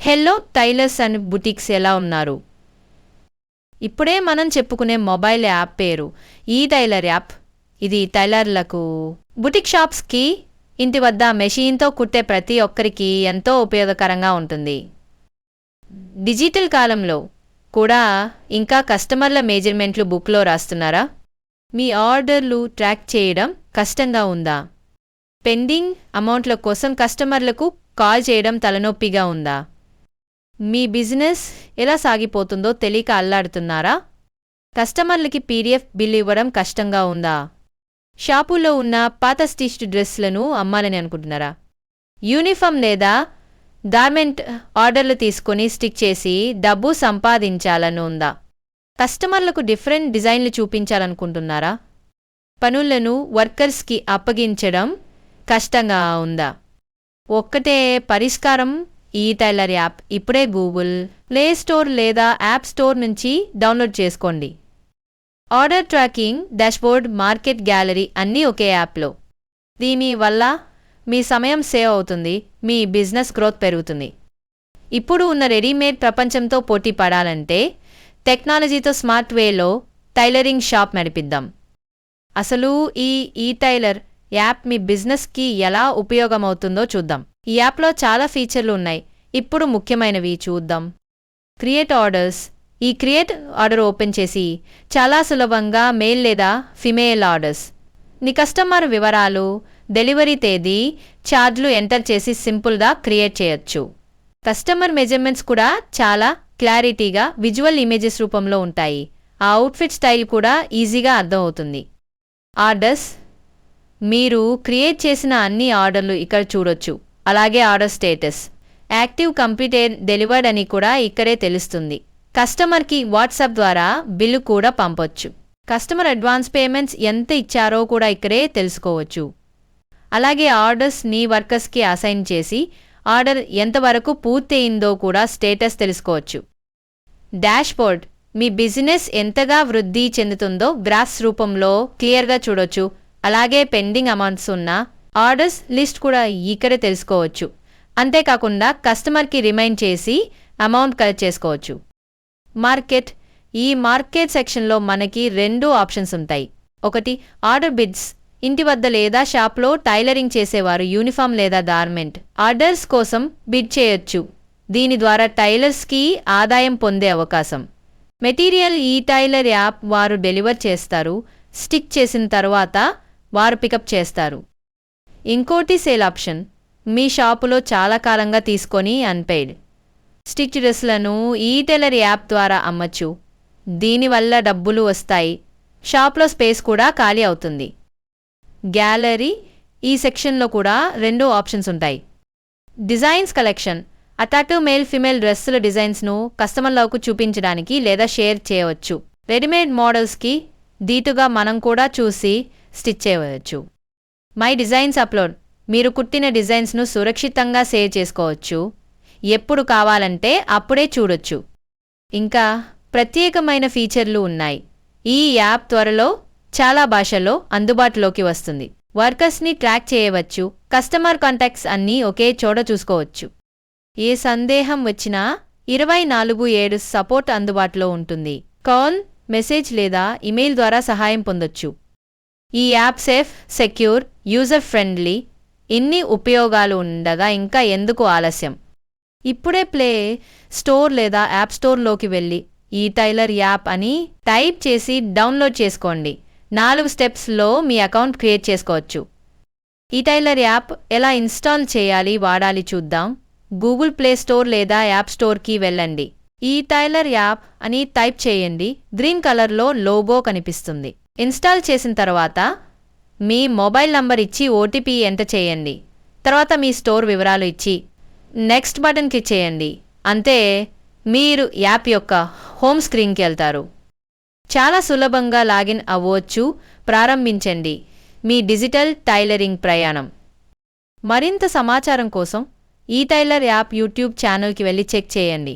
Hello tailors and boutiques ఎలా ఉన్నారు? ఇప్పుడే మనం చెప్పుకునే మొబైల్ యాప్ పేరు ఈ టైలర్ యాప్. ఇది టైలర్లకు, బుటిక్ షాప్స్కి, ఇంటి వద్ద మెషిన్తో కుట్టే ప్రతి ఒక్కరికి ఎంతో ఉపయోగకరంగా ఉంటుంది. డిజిటల్ కాలంలో కూడా ఇంకా కస్టమర్ల మెజర్మెంట్లు బుక్లో రాస్తున్నారా? మీ ఆర్డర్లు ట్రాక్ చేయడం కష్టంగా ఉందా? పెండింగ్ అమౌంట్ల కోసం కస్టమర్లకు కాల్ చేయడం తలనొప్పిగా ఉందా? మీ బిజినెస్ ఎలా సాగిపోతుందో తెలియక అల్లాడుతున్నారా? కస్టమర్లకి పీడిఎఫ్ బిల్ ఇవ్వడం కష్టంగా ఉందా? షాపులో ఉన్న పాత స్టిచ్డ్ డ్రెస్లను అమ్మాలని అనుకుంటున్నారా? యూనిఫామ్ లేదా గార్మెంట్ ఆర్డర్లు తీసుకుని స్టిక్ చేసి డబ్బు సంపాదించాలని ఉందా? కస్టమర్లకు డిఫరెంట్ డిజైన్లు చూపించాలనుకుంటున్నారా? పనులను వర్కర్స్కి అప్పగించడం కష్టంగా ఉందా? ఒక్కటే పరిష్కారం ఈ టైలర్ యాప్. ఇప్పుడే గూగుల్ ప్లే స్టోర్ లేదా యాప్ స్టోర్ నుంచి డౌన్లోడ్ చేసుకోండి. Order tracking, dashboard, market gallery అన్నీ ఒకే యాప్లో. దీనివల్ల మీ సమయం సేవ్ అవుతుంది, మీ బిజినెస్ గ్రోత్ పెరుగుతుంది. ఇప్పుడు ఉన్న రెడీమేడ్ ప్రపంచంతో పోటీ పడాలంటే టెక్నాలజీతో స్మార్ట్ వేలో టైలరింగ్ షాప్ నడిపిద్దాం. అసలు ఈ టైలర్ యాప్ మీ బిజినెస్కి ఎలా ఉపయోగమవుతుందో చూద్దాం. ఈ యాప్లో చాలా ఫీచర్లు ఉన్నాయి. ఇప్పుడు ముఖ్యమైనవి చూద్దాం. Create orders. ఈ క్రియేట్ ఆర్డర్ ఓపెన్ చేసి చాలా సులభంగా మేల్ లేదా ఫిమేల్ ఆర్డర్స్, నీ కస్టమర్ వివరాలు, డెలివరీ తేదీ, ఛార్జ్లు ఎంటర్ చేసి సింపుల్గా క్రియేట్ చేయొచ్చు. కస్టమర్ మెజర్మెంట్స్ కూడా చాలా క్లారిటీగా విజువల్ ఇమేజెస్ రూపంలో ఉంటాయి. ఆ అవుట్ఫిట్ స్టైల్ కూడా ఈజీగా అర్థం అవుతుంది. ఆర్డర్స్. మీరు క్రియేట్ చేసిన అన్ని ఆర్డర్లు ఇక్కడ చూడొచ్చు. అలాగే order status, active, completed, delivered అని కూడా ఇక్కడే తెలుస్తుంది. కస్టమర్కి వాట్సాప్ ద్వారా బిల్లు కూడా పంపొచ్చు. కస్టమర్ అడ్వాన్స్ పేమెంట్స్ ఎంత ఇచ్చారో కూడా ఇక్కడే తెలుసుకోవచ్చు. అలాగే ఆర్డర్స్ నీ వర్కర్స్కి అసైన్ చేసి ఆర్డర్ ఎంతవరకు పూర్తయిందో కూడా స్టేటస్ తెలుసుకోవచ్చు. డాష్బోర్డ్. మీ బిజినెస్ ఎంతగా వృద్ధి చెందుతుందో గ్రాఫ్స్ రూపంలో క్లియర్గా చూడొచ్చు. అలాగే పెండింగ్ అమౌంట్స్ ఉన్న ఆర్డర్స్ లిస్ట్ కూడా ఇక్కడే తెలుసుకోవచ్చు. అంతేకాకుండా కస్టమర్కి రిమైండ్ చేసి అమౌంట్ కలెక్ట్ చేసుకోవచ్చు. మార్కెట్. ఈ మార్కెట్ సెక్షన్లో మనకి 2 ఆప్షన్స్ ఉంటాయి. ఒకటి ఆర్డర్ బిడ్స్. ఇంటి వద్ద లేదా షాప్లో టైలరింగ్ చేసేవారు యూనిఫామ్ లేదా గార్మెంట్ ఆర్డర్స్ కోసం బిడ్ చేయొచ్చు. దీని ద్వారా టైలర్స్కి ఆదాయం పొందే అవకాశం. మెటీరియల్. ఈ టైలర్ యాప్ వారు డెలివర్ చేస్తారు. స్టిక్ చేసిన తర్వాత వారు పికప్ చేస్తారు. ఇంకోటి సేల్ ఆప్షన్. మీ షాపులో చాలా కాలంగా తీసుకొని అన్పెయిడ్ స్టిచ్ డ్రెస్లను ఈ టైలర్ యాప్ ద్వారా అమ్మచ్చు. దీనివల్ల డబ్బులు వస్తాయి. షాప్లో స్పేస్ కూడా ఖాళీ అవుతుంది. గ్యాలరీ. ఈ సెక్షన్లో కూడా 2 ఆప్షన్స్ ఉంటాయి. Designs collection. Attractive male female డ్రెస్సుల డిజైన్స్ను కస్టమర్లకు చూపించడానికి లేదా షేర్ చేయవచ్చు. రెడీమేడ్ మోడల్స్కి దీటుగా మనం కూడా చూసి స్టిచ్ చేయవచ్చు. My designs upload. మీరు కుట్టిన డిజైన్స్ను సురక్షితంగా సేవ్ చేసుకోవచ్చు. ఎప్పుడు కావాలంటే అప్పుడే చూడొచ్చు. ఇంకా ప్రత్యేకమైన ఫీచర్లు ఉన్నాయి. ఈ యాప్ త్వరలో చాలా భాషల్లో అందుబాటులోకి వస్తుంది. వర్కర్స్ని ట్రాక్ చేయవచ్చు. కస్టమర్ కాంటాక్ట్స్ అన్నీ ఒకే చోట చూసుకోవచ్చు. ఏ సందేహం వచ్చినా 24/7 సపోర్ట్ అందుబాటులో ఉంటుంది. కాల్, మెసేజ్ లేదా ఇమెయిల్ ద్వారా సహాయం పొందొచ్చు. ఈ app safe, secure, user friendly. ఇన్ని ఉపయోగాలు ఉండగా ఇంకా ఎందుకు ఆలస్యం? ఇప్పుడే ప్లే స్టోర్ లేదా యాప్ స్టోర్లోకి వెళ్ళి ఈ టైలర్ యాప్ అని టైప్ చేసి డౌన్లోడ్ చేసుకోండి. 4 స్టెప్స్లో మీ అకౌంట్ క్రియేట్ చేసుకోవచ్చు. ఈ టైలర్ యాప్ ఎలా ఇన్స్టాల్ చేయాలి, వాడాలి చూద్దాం. గూగుల్ ప్లే స్టోర్ లేదా యాప్ స్టోర్కి వెళ్ళండి. ఈ టైలర్ యాప్ అని టైప్ చేయండి. గ్రీన్ కలర్లో లోగో కనిపిస్తుంది. ఇన్స్టాల్ చేసిన తర్వాత మీ మొబైల్ నంబర్ ఇచ్చి ఓటీపీ ఎంటర్ చేయండి. తర్వాత మీ స్టోర్ వివరాలు ఇచ్చి నెక్స్ట్ బటన్ క్లిక్ చేయండి. అంతే, మీరు యాప్ యొక్క హోమ్ స్క్రీన్కి వెళ్తారు. చాలా సులభంగా లాగిన్ అవ్వచ్చు. ప్రారంభించండి మీ డిజిటల్ టైలరింగ్ ప్రయాణం. మరింత సమాచారం కోసం ఈ టైలర్ యాప్ యూట్యూబ్ ఛానల్కి వెళ్ళి చెక్ చేయండి.